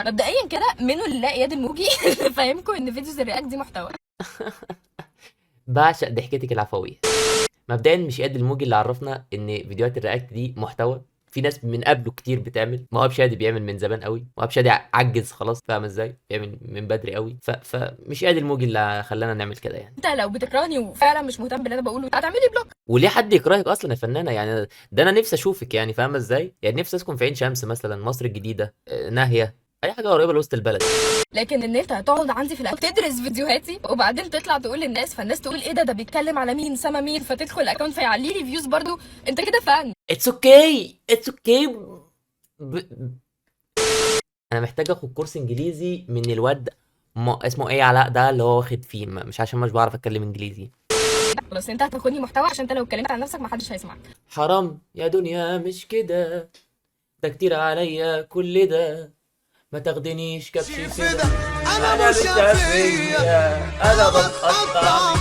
مبدئيا كده منه لله اياد الموجي اللي فاهمكم ان فيديوز الرياكت دي محتوى. بعشق ضحكتك العفويه. مبدئيا مش قد الموجي اللي عرفنا ان فيديوهات الرياكت دي محتوى. في ناس من قبله كتير بتعمل. مهاب شادي بيعمل من زمان قوي. مهاب شادي عجز خلاص، فاهم ازاي؟ بيعمل من بدري قوي. فمش قد الموجي اللي خلانا نعمل كده يعني. انت لو بتكرهني وفعلا مش مهتم باللي انا بقوله هتعملي بلوك. وليه حد يكرهك اصلا يا فنانه يعني؟ ده انا نفسي اشوفك يعني، فاهمه ازاي؟ يعني نفسي اسكن في عين شمس مثلا، مصر الجديده، ناهيه، اي حاجه قريبه لوسط البلد. لكن ان انت هتقعد عندي في الاكل تدرس فيديوهاتي وبعدين تطلع تقول للناس، فالناس تقول ايه ده بيتكلم على مين سما مين، فتدخل الاكونت فيعلي لي فيوز برضو، انت كده فان. اتس اوكي، اتس اوكي. انا محتاج اخد كورس انجليزي من الواد اسمه ايه، علاء ده اللي هو واخد فيه، مش عشان مش بعرف اتكلم انجليزي. خلاص انت هتاخدني محتوى عشان انت لو اتكلمت عن نفسك محدش هيسمعك. حرام يا دنيا مش كده، ده كتير عليا كل ده، ما تاخدنيش كبش كده، انا مش هفيا، انا بتقطع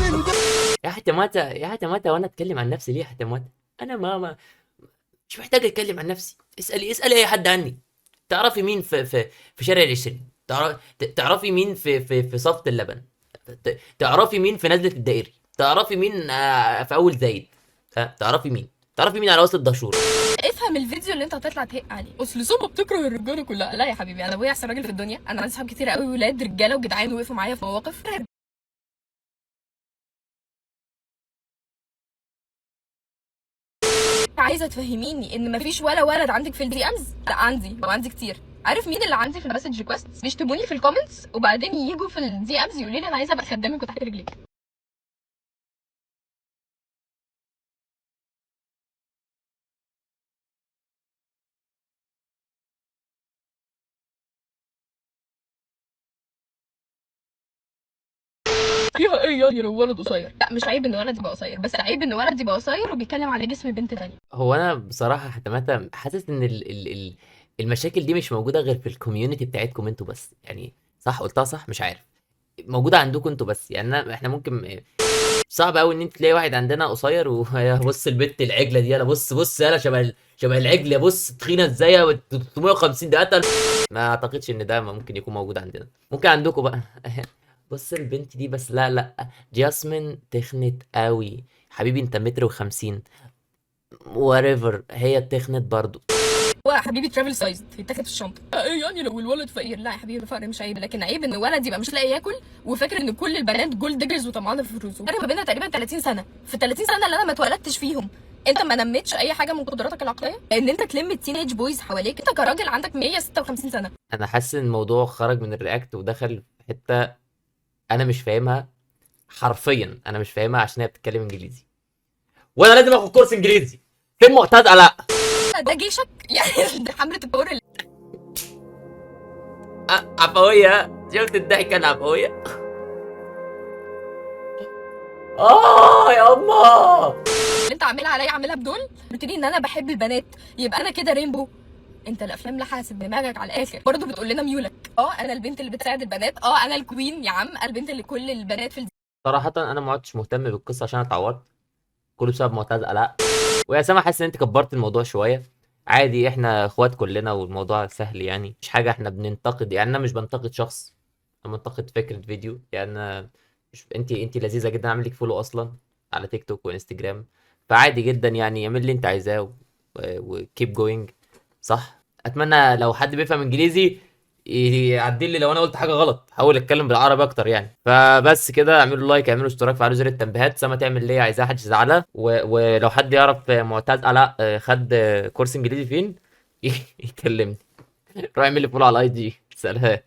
يا حتماتا يا حتماتا. وانا اتكلم عن نفسي ليه يا حتماتا؟ انا ماما مش محتاج اتكلم عن نفسي. اسالي اي حد عني. تعرفي مين في شارع العشرين؟ تعرفي مين في صفة اللبن؟ تعرفي مين في نزلة الدائري؟ تعرفي مين في اول زايد؟ تعرفي مين؟ تعرفي مين على وسط الدهشور؟ افهم الفيديو اللي انت هتطلع تهق عليه. اصل سما بتكره الرجاله كلها. لا يا حبيبي، انا ابويا احسن راجل في الدنيا. انا عندي صحاب كتير قوي ولاد رجاله وجدعان وقفوا معايا في مواقف. عايزه تفهميني ان مفيش ولا ولد عندك في الدي امز؟ لا عندي وعندي كتير. عارف مين اللي عندي في المسج ريكوست؟ بيشتموني في الكومنتس وبعدين يجوا في الدي امز يقولوا لي انا عايزه ابقى خدامك وتحت رجليك. فيها ايه يعني لو ولد قصير؟ لا مش عيب ان ولد يبقى قصير، بس عيب ان ولد يبقى قصير وبيتكلم على جسم بنت تانية. هو انا بصراحة حتماتا حاسس ان المشاكل دي مش موجودة غير في الكوميونتي بتاعتكم انتوا بس يعني. صح قلتها صح؟ مش عارف. موجودة عندكم انتوا بس يعني. احنا ممكن صعب قوي ان انت تلاقي واحد عندنا قصير وبص البت العجله دي، انا بص يالا شبه شبه العجل، بص تخينه ازاي 350 ده قتل. ما اعتقدش ان ده ممكن يكون موجود عندنا. ممكن عندكم بقى. بص البنت دي بس، لا لا، جاسمين تخنت قوي. حبيبي انت متر و50، whatever، هي تخنت برضو. هو يا حبيبي ترافل سايز يتاخد في الشنطه. ايه يعني لو الولد فقير؟ لا يا حبيبي الفقر مش عيب، لكن عيب ان ولد يبقى مش لاقي ياكل وفاكر ان كل البنات جولد ديجرز وطمعانه في فلوسه. الفرق ما بيننا تقريبا 30 سنه. في ال 30 سنه اللي انا ما اتولدتش فيهم انت ما نميتش اي حاجه من قدراتك العقليه، لان انت تلم التينيج بويز حواليك. انت كراجل عندك 156 سنه. انا حاسس ان الموضوع خرج من الرياكت ودخل في حته انا مش فاهمها. حرفيا انا مش فاهمها عشان هي بتتكلم انجليزي، وانا لازم اخد كورس انجليزي. فين معتاد علاء؟ ده جيشك يعني. ده حمله الباور اللي عفوية. شفت الضحكة العفوية؟ يا الله. انت عاملها عليا عاملها بدول. قلت لي ان انا بحب البنات يبقى انا كده رينبو. انت الافلام لحست دماغك على الاخر. برضه بتقول لنا ميولك. انا البنت اللي بتساعد البنات. انا الكوين يا عم، البنت اللي كل البنات في صراحة انا ما عدتش مهتم بالقصة عشان اتعورت. كله بسبب معتاد علاء. ويا سما حاسس ان انت كبرت الموضوع شوية. عادي، احنا اخوات كلنا والموضوع سهل يعني، مش حاجة احنا بننتقد يعني. انا مش بنتقد شخص، انا بنتقد فكرة فيديو يعني. انا مش انت لذيذة جدا، عامل لك فولو اصلا على تيك توك وانستجرام. فعادي جدا يعني، اعمل اللي انت عايزاه وكيب جوينج. صح. اتمنى لو حد بيفهم انجليزي يعدل لي لو انا قلت حاجه غلط، حاول اتكلم بالعربي اكتر يعني. فبس كده، اعملوا لايك، اعملوا اشتراك، فعلوا زر التنبيهات. سما تعمل اللي هي عايزاه، محدش يزعلها. ولو حد يعرف معتاد علاء خد كورس انجليزي فين يكلمني. روح اعمل لي فولو على الاي جي. سلام.